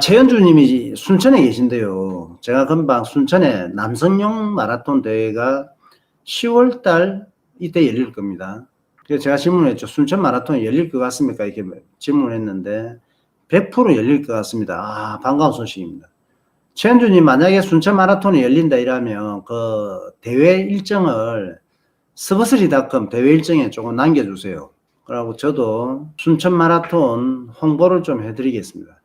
최현주님이 순천에 계신데요. 제가 금방 순천에 남성용 마라톤 대회가 10월달 이때 열릴 겁니다. 그래서 제가 질문했죠. 순천 마라톤이 열릴 것 같습니까? 이렇게 질문했는데 100% 열릴 것 같습니다. 반가운 소식입니다. 최현주님, 만약에 순천 마라톤이 열린다 이러면 그 대회 일정을 스버스리닷컴 대회 일정에 조금 남겨주세요. 그리고 저도 순천 마라톤 홍보를 좀 해드리겠습니다.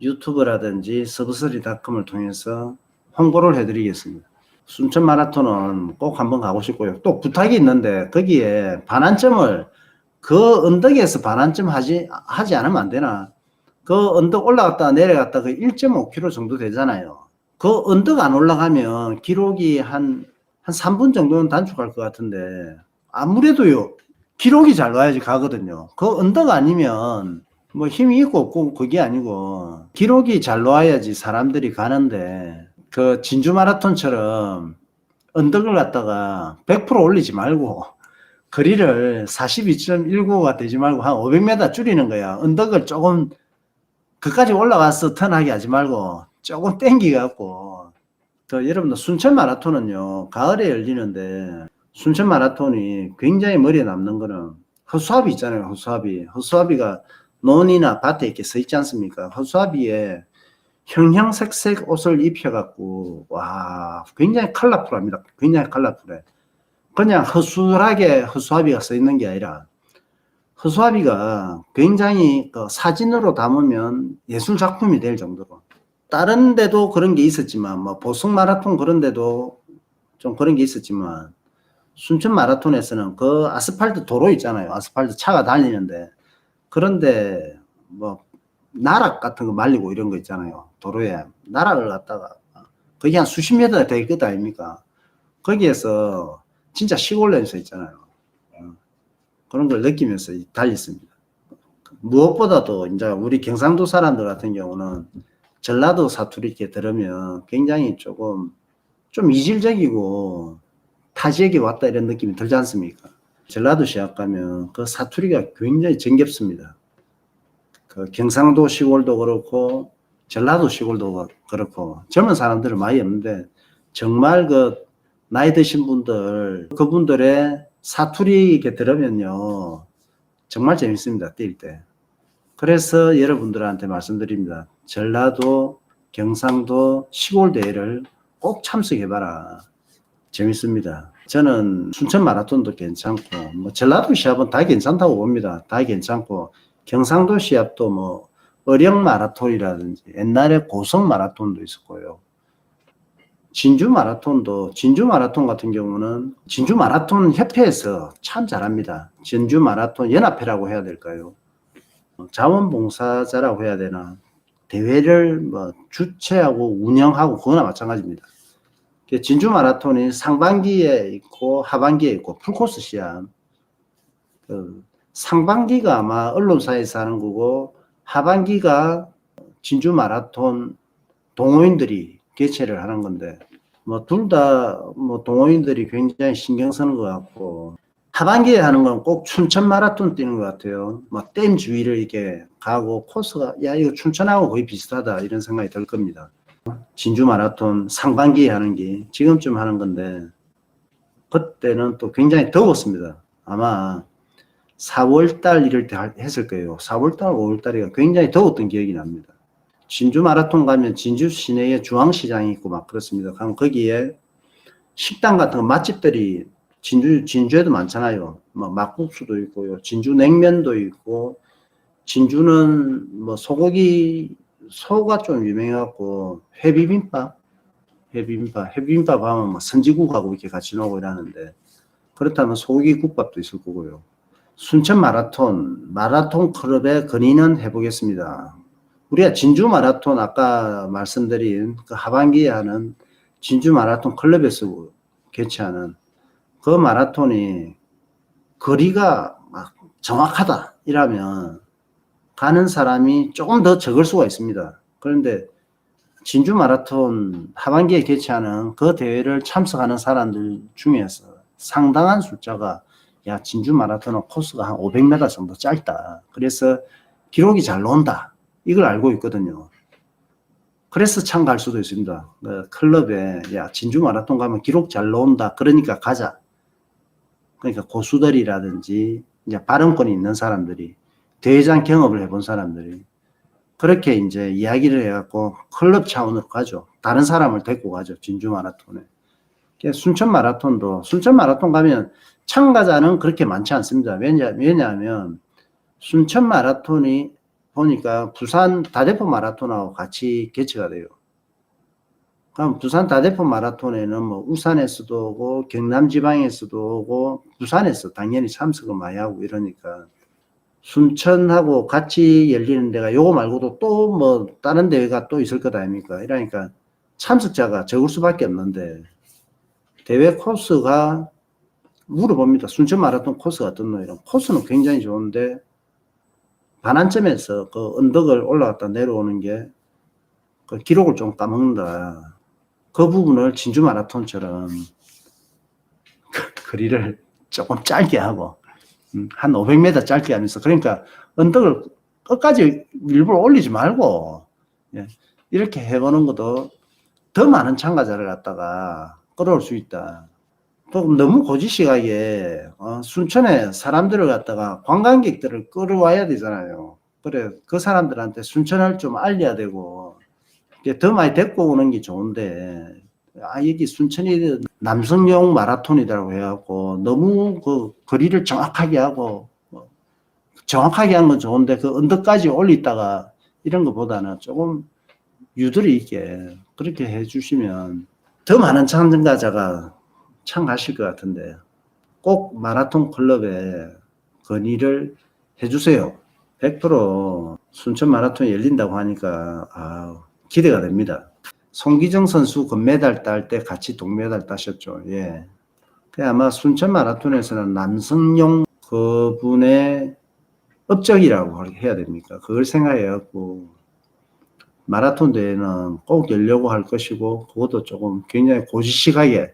유튜브라든지 서브스리닷컴을 통해서 홍보를 해드리겠습니다. 순천 마라톤은 꼭 한번 가고 싶고요. 또 부탁이 있는데 거기에 반환점을 그 언덕에서 반환점 하지 않으면 안 되나? 그 언덕 올라갔다 내려갔다 그 1.5km 정도 되잖아요. 그 언덕 안 올라가면 기록이 한 3분 정도는 단축할 것 같은데 아무래도요 기록이 잘 나야지 가거든요. 그 언덕 아니면 뭐 힘이 있고 없고 그게 아니고 기록이 잘 나와야지 사람들이 가는데 그 진주 마라톤처럼 언덕을 갖다가 100% 올리지 말고 거리를 42.19가 되지 말고 한 500m 줄이는 거야. 언덕을 조금 그까지 올라가서 턴하게 하지 말고 조금 땡기갖고 여러분들 순천 마라톤은요 가을에 열리는데 순천 마라톤이 굉장히 머리에 남는 거는 허수아비 있잖아요. 허수아비가 논이나 밭에 이렇게 서 있지 않습니까? 허수아비에 형형색색 옷을 입혀갖고 와 굉장히 컬러풀합니다. 굉장히 컬러풀해. 그냥 허술하게 허수아비가 서 있는 게 아니라 허수아비가 굉장히 그 사진으로 담으면 예술 작품이 될 정도로 다른 데도 그런 게 있었지만 뭐 보성 마라톤 그런 데도 좀 그런 게 있었지만 순천 마라톤에서는 그 아스팔트 도로 있잖아요. 아스팔트 차가 달리는데 그런데 뭐 나락 같은 거 말리고 이런 거 있잖아요. 도로에 나락을 갖다가 거기 한 수십 미터 될 것 아닙니까? 거기에서 진짜 시골에서 있잖아요. 그런 걸 느끼면서 달렸습니다. 무엇보다도 이제 우리 경상도 사람들 같은 경우는 전라도 사투리 이렇게 들으면 굉장히 좀 이질적이고 타 지역에 왔다 이런 느낌이 들지 않습니까? 전라도 시합 가면 그 사투리가 굉장히 정겹습니다. 그 경상도 시골도 그렇고 전라도 시골도 그렇고 젊은 사람들은 많이 없는데 정말 그 나이 드신 분들 그분들의 사투리 이렇게 들으면요 정말 재밌습니다. 뛸 때. 그래서 여러분들한테 말씀드립니다. 전라도 경상도 시골 대회를 꼭 참석해봐라. 재밌습니다. 저는 순천 마라톤도 괜찮고 뭐 전라도 시합은 다 괜찮다고 봅니다. 다 괜찮고 경상도 시합도 뭐 어령 마라톤이라든지 옛날에 고성 마라톤도 있었고요. 진주 마라톤 같은 경우는 진주 마라톤 협회에서 참 잘합니다. 진주 마라톤 연합회라고 해야 될까요? 자원봉사자라고 해야 되나? 대회를 뭐 주최하고 운영하고 그거나 마찬가지입니다. 진주 마라톤이 상반기에 있고 하반기에 있고 풀코스 시합. 상반기가 아마 언론사에서 하는 거고 하반기가 진주 마라톤 동호인들이 개최를 하는 건데 뭐 둘 다 뭐 동호인들이 굉장히 신경 쓰는 것 같고 하반기에 하는 건 꼭 춘천 마라톤 뛰는 것 같아요. 뭐 댐 주위를 이렇게 가고 코스가 야 이거 춘천하고 거의 비슷하다 이런 생각이 들 겁니다. 진주 마라톤 상반기에 하는 게 지금쯤 하는 건데 그때는 또 굉장히 더웠습니다. 아마 4월달 이럴 때 했을 거예요. 4월달, 5월달이가 굉장히 더웠던 기억이 납니다. 진주 마라톤 가면 진주 시내에 중앙시장이 있고 막 그렇습니다. 그럼 거기에 식당 같은 거 맛집들이 진주에도 많잖아요. 뭐 막국수도 있고요. 진주 냉면도 있고 진주는 뭐 소가 좀 유명해갖고 회비빔밥 하면 뭐 선지국하고 이렇게 같이 나오고 이러는데 그렇다면 소고기 국밥도 있을 거고요. 순천 마라톤 클럽의 건의는 해보겠습니다. 우리가 진주 마라톤 아까 말씀드린 그 하반기에 하는 진주 마라톤 클럽에서 개최하는 그 마라톤이 거리가 막 정확하다 이러면 가는 사람이 조금 더 적을 수가 있습니다. 그런데 진주 마라톤 하반기에 개최하는 그 대회를 참석하는 사람들 중에서 상당한 숫자가 야 진주 마라톤은 코스가 한 500m 정도 짧다. 그래서 기록이 잘 나온다. 이걸 알고 있거든요. 그래서 참가할 수도 있습니다. 클럽에 야 진주 마라톤 가면 기록 잘 나온다. 그러니까 가자. 그러니까 고수들이라든지 이제 발언권이 있는 사람들이 대회장 경험을 해본 사람들이 그렇게 이제 이야기를 해갖고 클럽 차원으로 가죠. 다른 사람을 데리고 가죠. 진주 마라톤에. 순천 마라톤도 순천 마라톤 가면 참가자는 그렇게 많지 않습니다. 왜냐하면 순천 마라톤이 보니까 부산 다대포 마라톤하고 같이 개최가 돼요. 그럼 부산 다대포 마라톤에는 뭐 울산에서도 오고 경남 지방에서도 오고 부산에서 당연히 참석을 많이 하고 이러니까 순천하고 같이 열리는 데가 요거 말고도 또 뭐 다른 대회가 또 있을 것 아닙니까? 이러니까 참석자가 적을 수밖에 없는데 대회 코스가 물어봅니다. 순천 마라톤 코스가 어떻노? 이런 코스는 굉장히 좋은데 반환점에서 그 언덕을 올라갔다 내려오는 게 그 기록을 좀 까먹는다. 그 부분을 진주 마라톤처럼 거리를 조금 짧게 하고 한 500m 짧게 하면서 그러니까 언덕을 끝까지 일부러 올리지 말고 이렇게 해보는 것도 더 많은 참가자를 갖다가 끌어올 수 있다. 또 너무 고지식하게 순천에 사람들을 갖다가 관광객들을 끌어와야 되잖아요. 그래 그 사람들한테 순천을 좀 알려야 되고 더 많이 데리고 오는 게 좋은데 여기 순천이 남성용 마라톤이라고 해갖고 너무 그 거리를 정확하게 하고 정확하게 한 건 좋은데 그 언덕까지 올리다가 이런 것보다는 조금 유도리 있게 그렇게 해주시면 더 많은 참가자가 참가하실 것 같은데 꼭 마라톤 클럽에 건의를 해주세요. 100% 순천 마라톤 열린다고 하니까 기대가 됩니다. 송기정 선수 금메달 딸 때 같이 동메달 따셨죠. 예. 아마 순천 마라톤에서는 남성용 그분의 업적이라고 해야 됩니까? 그걸 생각해갖고 마라톤 대회는 꼭 열려고 할 것이고 그것도 조금 굉장히 고지식하게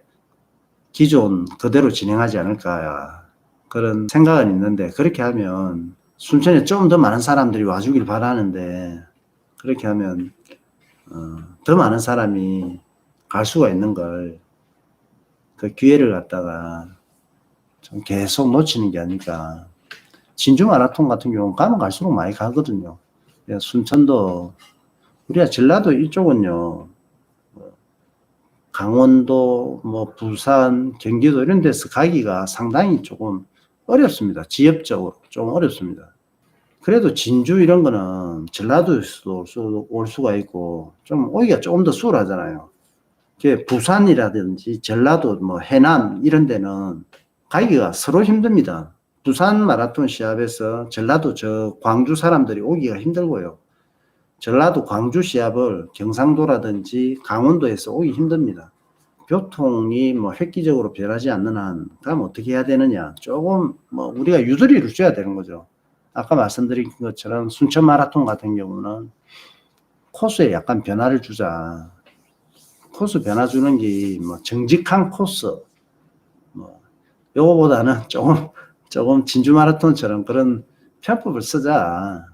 기존 그대로 진행하지 않을까 그런 생각은 있는데 그렇게 하면 순천에 좀 더 많은 사람들이 와주길 바라는데 그렇게 하면 더 많은 사람이 갈 수가 있는 걸 그 기회를 갖다가 좀 계속 놓치는 게 아닐까. 진주 마라톤 같은 경우는 가면 갈수록 많이 가거든요. 순천도 우리가 전라도 이쪽은요 강원도 뭐 부산 경기도 이런 데서 가기가 상당히 조금 어렵습니다. 지역적으로 좀 어렵습니다. 그래도 진주 이런 거는 전라도에서도 올 수가 있고 좀 오기가 조금 더 수월하잖아요. 부산이라든지 전라도 뭐 해남 이런 데는 가기가 서로 힘듭니다. 부산 마라톤 시합에서 전라도 저 광주 사람들이 오기가 힘들고요. 전라도 광주 시합을 경상도라든지 강원도에서 오기 힘듭니다. 교통이 뭐 획기적으로 변하지 않는 한 그럼 어떻게 해야 되느냐. 조금 뭐 우리가 유도리를 줘야 되는 거죠. 아까 말씀드린 것처럼 순천 마라톤 같은 경우는 코스에 약간 변화를 주자. 코스 변화 주는 게 뭐 정직한 코스 뭐 요거보다는 조금 진주 마라톤처럼 그런 편법을 쓰자.